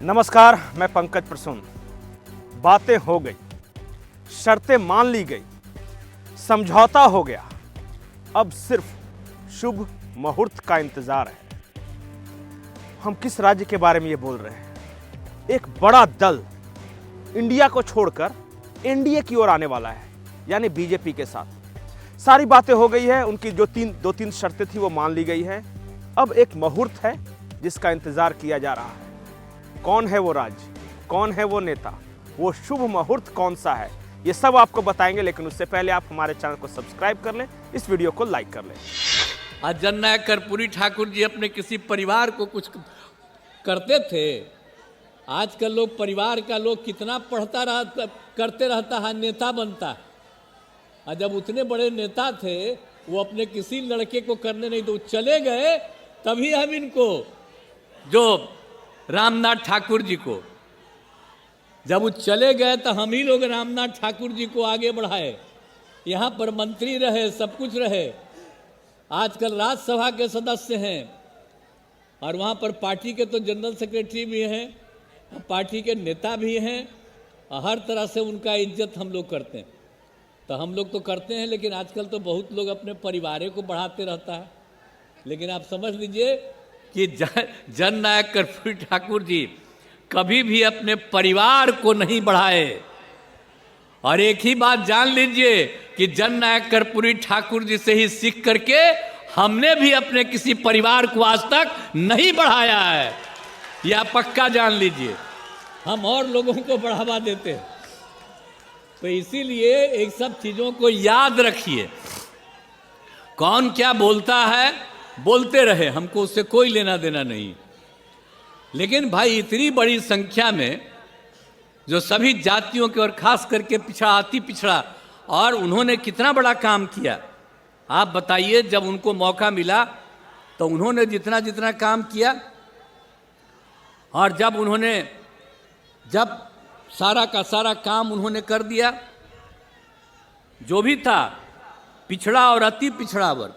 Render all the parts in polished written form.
नमस्कार, मैं पंकज प्रसून। बातें हो गई, शर्तें मान ली गई, समझौता हो गया, अब सिर्फ शुभ मुहूर्त का इंतजार है। हम किस राज्य के बारे में ये बोल रहे हैं? एक बड़ा दल इंडिया को छोड़कर एनडीए की ओर आने वाला है, यानी बीजेपी के साथ। सारी बातें हो गई है, उनकी जो दो तीन शर्तें थी वो मान ली गई है। अब एक मुहूर्त है जिसका इंतजार किया जा रहा है। कौन है वो राज्य, कौन है वो नेता, वो शुभ मुहूर्त कौन सा है, ये सब आपको बताएंगे। लेकिन उससे पहले आप हमारे चैनल को सब्सक्राइब कर लें, इस वीडियो को लाइक कर लें। आज जननायक कर्पूरी ठाकुर जी अपने किसी परिवार को कुछ करते थे। आजकल लोग परिवार का लोग कितना करते रहता है, नेता बनता है। और जब उतने बड़े नेता थे वो अपने किसी लड़के को करने नहीं तो चले गए, तभी हम इनको जो रामनाथ ठाकुर जी को, जब वो चले गए तो हम ही लोग रामनाथ ठाकुर जी को आगे बढ़ाए। यहाँ पर मंत्री रहे, सब कुछ रहे। आजकल राज्यसभा के सदस्य हैं और वहाँ पर पार्टी के तो जनरल सेक्रेटरी भी हैं, पार्टी के नेता भी हैं, और हर तरह से उनका इज्जत हम लोग करते हैं। तो हम लोग तो करते हैं, लेकिन आजकल तो बहुत लोग अपने परिवार को बढ़ाते रहता है। लेकिन आप समझ लीजिए कि जननायक कर्पूरी ठाकुर जी कभी भी अपने परिवार को नहीं बढ़ाए। और एक ही बात जान लीजिए कि जननायक कर्पूरी ठाकुर जी से ही सीख करके हमने भी अपने किसी परिवार को आज तक नहीं बढ़ाया है। यह पक्का जान लीजिए, हम और लोगों को बढ़ावा देते हैं। तो इसीलिए एक सब चीज़ों को याद रखिए। कौन क्या बोलता है बोलते रहे, हमको उससे कोई लेना देना नहीं। लेकिन भाई इतनी बड़ी संख्या में जो सभी जातियों के और खास करके पिछड़ा अति पिछड़ा, और उन्होंने कितना बड़ा काम किया आप बताइए। जब उनको मौका मिला तो उन्होंने जितना जितना काम किया, और जब सारा का सारा काम उन्होंने कर दिया, जो भी था पिछड़ा और अति पिछड़ा वर्ग।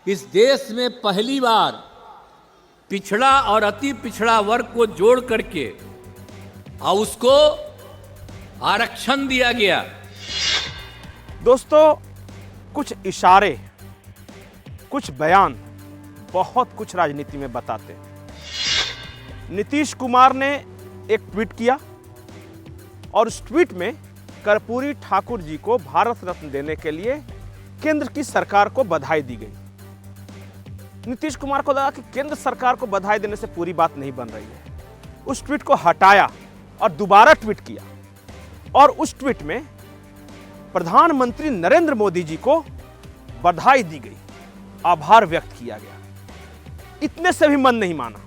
इस देश में पहली बार पिछड़ा और अति पिछड़ा वर्ग को जोड़ करके और उसको आरक्षण दिया गया। दोस्तों, कुछ इशारे, कुछ बयान बहुत कुछ राजनीति में बताते हैं। नीतीश कुमार ने एक ट्वीट किया और उस ट्वीट में कर्पूरी ठाकुर जी को भारत रत्न देने के लिए केंद्र की सरकार को बधाई दी गई। नीतीश कुमार को लगा कि केंद्र सरकार को बधाई देने से पूरी बात नहीं बन रही है। उस ट्वीट को हटाया और दोबारा ट्वीट किया, और उस ट्वीट में प्रधानमंत्री नरेंद्र मोदी जी को बधाई दी गई, आभार व्यक्त किया गया। इतने से भी मन नहीं माना।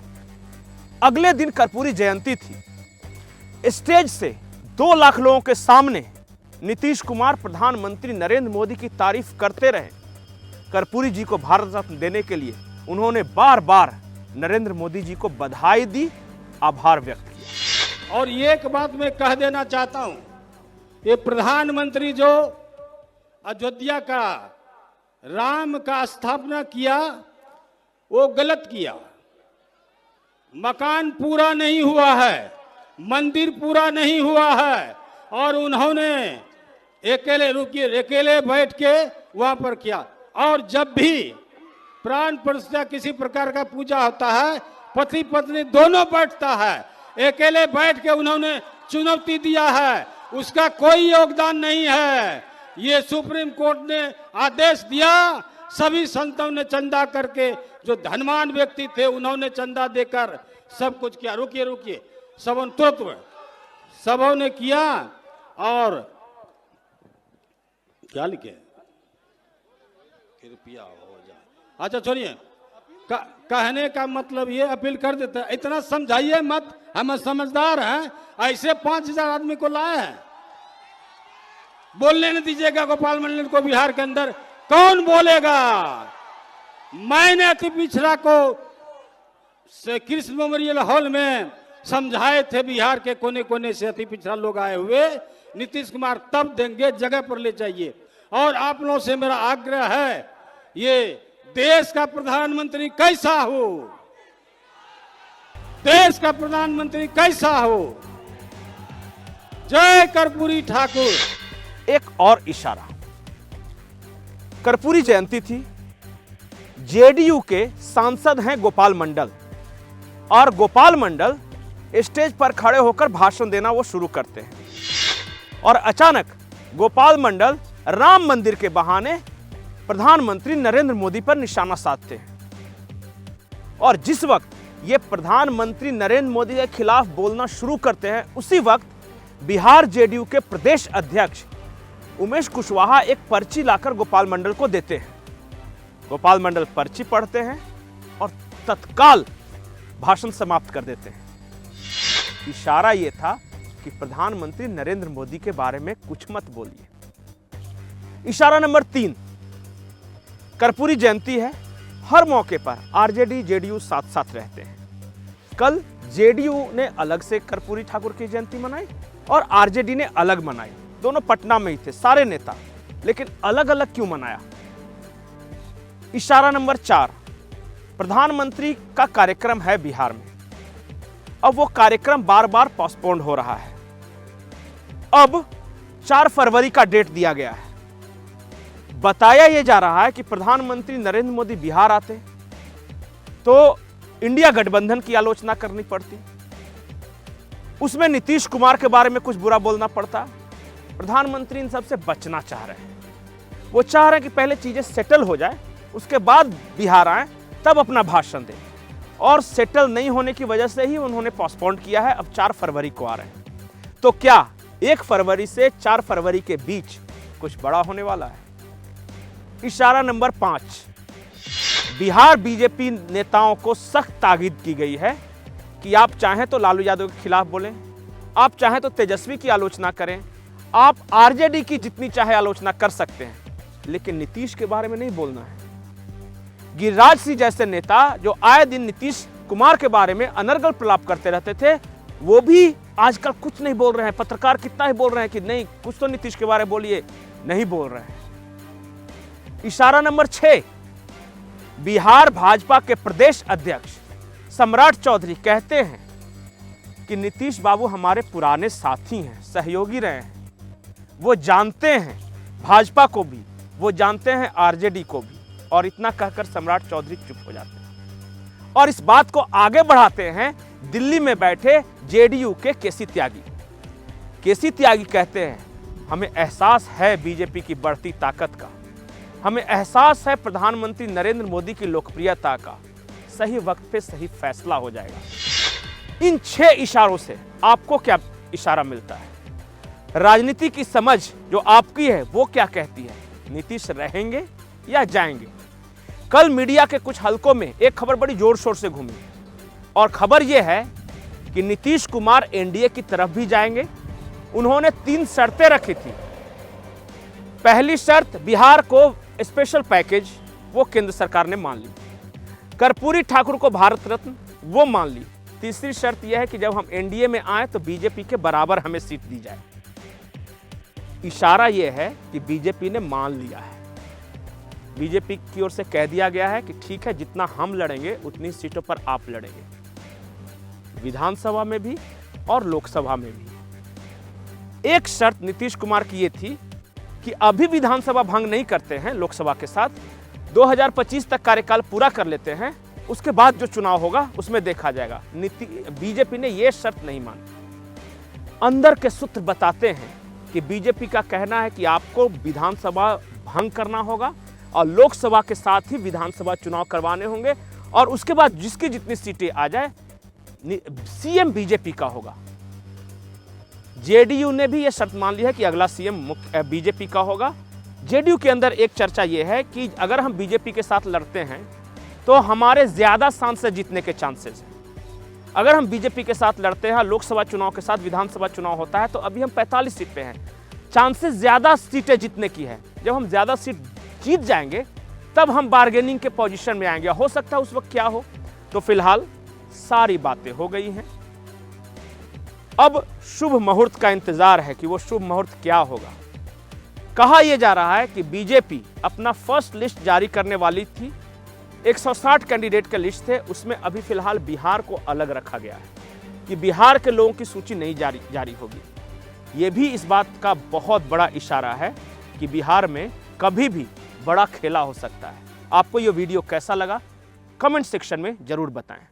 अगले दिन कर्पूरी जयंती थी। स्टेज से 2 लाख लोगों के सामने नीतीश कुमार प्रधानमंत्री नरेंद्र मोदी की तारीफ करते रहे। कर्पूरी जी को भारत रत्न देने के लिए उन्होंने बार बार नरेंद्र मोदी जी को बधाई दी, आभार व्यक्त किया। और ये एक बात मैं कह देना चाहता हूं, ये प्रधानमंत्री जो अयोध्या का राम का स्थापना किया वो गलत किया। मकान पूरा नहीं हुआ है, मंदिर पूरा नहीं हुआ है, और उन्होंने अकेले बैठ के वहां पर किया। और जब भी प्राण प्रतिष्ठा किसी प्रकार का पूजा होता है, पति पत्नी दोनों बैठता है। अकेले बैठ के उन्होंने चुनौती दिया है, उसका कोई योगदान नहीं है। ये सुप्रीम कोर्ट ने आदेश दिया, सभी संतों ने चंदा करके, जो धनवान व्यक्ति थे उन्होंने चंदा देकर सब कुछ किया। रुकिए सबों ने किया। और क्या लिखे कृपया हो जाए। अच्छा छोड़िए, कहने का मतलब ये अपील कर देते हैं, इतना समझाइए मत, हम समझदार हैं। ऐसे 5000 आदमी को लाए हैं, बोलने नहीं दीजिएगा गोपाल मंडल को बिहार के अंदर। कौन बोलेगा? मैंने अति पिछड़ा को कृष्ण मेमोरियल हॉल में समझाए थे। बिहार के कोने कोने से अति पिछड़ा लोग आए हुए। नीतीश कुमार तब देंगे, जगह पर ले जाइए। और आप लोगों से मेरा आग्रह है, ये देश का प्रधानमंत्री कैसा हो, देश का प्रधानमंत्री कैसा हो। जय कर्पूरी ठाकुर। एक और इशारा, कर्पूरी जयंती थी, जेडीयू के सांसद हैं गोपाल मंडल, और गोपाल मंडल स्टेज पर खड़े होकर भाषण देना वो शुरू करते हैं, और अचानक गोपाल मंडल राम मंदिर के बहाने प्रधानमंत्री नरेंद्र मोदी पर निशाना साधते हैं। और जिस वक्त ये प्रधानमंत्री नरेंद्र मोदी के खिलाफ बोलना शुरू करते हैं, उसी वक्त बिहार जेडीयू के प्रदेश अध्यक्ष उमेश कुशवाहा एक पर्ची लाकर गोपाल मंडल को देते हैं। गोपाल मंडल पर्ची पढ़ते हैं और तत्काल भाषण समाप्त कर देते हैं। इशारा यह था कि प्रधानमंत्री नरेंद्र मोदी के बारे में कुछ मत बोलिए। इशारा नंबर 3, कर्पूरी जयंती है, हर मौके पर आरजेडी जेडीयू साथ साथ रहते हैं। कल जेडीयू ने अलग से कर्पूरी ठाकुर की जयंती मनाई और आरजेडी ने अलग मनाई, दोनों पटना में ही थे सारे नेता, लेकिन अलग अलग क्यों मनाया। इशारा नंबर 4, प्रधानमंत्री का कार्यक्रम है बिहार में, अब वो कार्यक्रम बार बार पोस्टपोन्ड हो रहा है। अब 4 फरवरी का डेट दिया गया है। बताया यह जा रहा है कि प्रधानमंत्री नरेंद्र मोदी बिहार आते तो इंडिया गठबंधन की आलोचना करनी पड़ती, उसमें नीतीश कुमार के बारे में कुछ बुरा बोलना पड़ता। प्रधानमंत्री इन सब से बचना चाह रहे हैं। वो चाह रहे हैं कि पहले चीजें सेटल हो जाए, उसके बाद बिहार आए, तब अपना भाषण दें। और सेटल नहीं होने की वजह से ही उन्होंने पोस्टपोन्ड किया है, अब 4 फरवरी को आ रहे हैं। तो क्या 1 फरवरी से 4 फरवरी के बीच कुछ बड़ा होने वाला है। इशारा नंबर 5, बिहार बीजेपी नेताओं को सख्त ताकीद की गई है कि आप चाहें तो लालू यादव के खिलाफ बोलें, आप चाहें तो तेजस्वी की आलोचना करें, आप आरजेडी की जितनी चाहे आलोचना कर सकते हैं, लेकिन नीतीश के बारे में नहीं बोलना है। गिरिराज सिंह जैसे नेता जो आए दिन नीतीश कुमार के बारे में अनर्गल प्रलाप करते रहते थे, वो भी आजकल कुछ नहीं बोल रहे हैं। पत्रकार कितना ही बोल रहे हैं कि नहीं कुछ तो नीतीश के बारे में बोलिए, नहीं बोल रहे हैं। इशारा नंबर 6, बिहार भाजपा के प्रदेश अध्यक्ष सम्राट चौधरी कहते हैं कि नीतीश बाबू हमारे पुराने साथी हैं, सहयोगी रहे हैं, वो जानते हैं भाजपा को भी, वो जानते हैं आरजेडी को भी। और इतना कहकर सम्राट चौधरी चुप हो जाते हैं और इस बात को आगे बढ़ाते हैं दिल्ली में बैठे जेडीयू के केसी त्यागी। केसी त्यागी कहते हैं हमें एहसास है बीजेपी की बढ़ती ताकत का, हमें एहसास है प्रधानमंत्री नरेंद्र मोदी की लोकप्रियता का, सही वक्त पे सही फैसला हो जाएगा। इन 6 इशारों से आपको क्या इशारा मिलता है? राजनीति की समझ जो आपकी है वो क्या कहती है? नीतीश रहेंगे या जाएंगे? कल मीडिया के कुछ हलकों में एक खबर बड़ी जोर शोर से घूमी और खबर यह है कि नीतीश कुमार एनडीए की तरफ भी जाएंगे। उन्होंने 3 शर्तें रखी थी। पहली शर्त, बिहार को स्पेशल पैकेज, वो केंद्र सरकार ने मान ली। कर्पूरी ठाकुर को भारत रत्न, वो मान ली। तीसरी शर्त यह है कि जब हम एनडीए में आए तो बीजेपी के बराबर हमें सीट दी जाए। इशारा यह है कि बीजेपी ने मान लिया है। बीजेपी की ओर से कह दिया गया है कि ठीक है, जितना हम लड़ेंगे उतनी सीटों पर आप लड़ेंगे, विधानसभा में भी और लोकसभा में भी। एक शर्त नीतीश कुमार की ये थी कि अभी विधानसभा भंग नहीं करते हैं लोकसभा के साथ, 2025 तक कार्यकाल पूरा कर लेते हैं, उसके बाद जो चुनाव होगा उसमें देखा जाएगा। बीजेपी ने यह शर्त नहीं मानी। अंदर के सूत्र बताते हैं कि बीजेपी का कहना है कि आपको विधानसभा भंग करना होगा और लोकसभा के साथ ही विधानसभा चुनाव करवाने होंगे, और उसके बाद जिसकी जितनी सीटें आ जाए सीएम बीजेपी का होगा। जेडीयू ने भी यह शर्त मान ली है कि अगला सीएम बीजेपी का होगा। जेडीयू के अंदर एक चर्चा यह है कि अगर हम बीजेपी के साथ लड़ते हैं तो हमारे ज्यादा सांसद जीतने के चांसेस हैं। अगर हम बीजेपी के साथ लड़ते हैं, लोकसभा चुनाव के साथ विधानसभा चुनाव होता है, तो अभी हम 45 सीट पे हैं, चांसेस ज्यादा सीटें जीतने की है। जब हम ज्यादा सीट जीत जाएंगे तब हम बार्गेनिंग के पोजीशन में आएंगे। हो सकता है उस वक्त क्या हो। तो फिलहाल सारी बातें हो गई हैं, अब शुभ मुहूर्त का इंतजार है कि वो शुभ मुहूर्त क्या होगा। कहा यह जा रहा है कि बीजेपी अपना फर्स्ट लिस्ट जारी करने वाली थी 160 कैंडिडेट के लिस्ट थे, उसमें अभी फिलहाल बिहार को अलग रखा गया है कि बिहार के लोगों की सूची नहीं जारी होगी। ये भी इस बात का बहुत बड़ा इशारा है कि बिहार में कभी भी बड़ा खेला हो सकता है। आपको ये वीडियो कैसा लगा कमेंट सेक्शन में जरूर बताएं।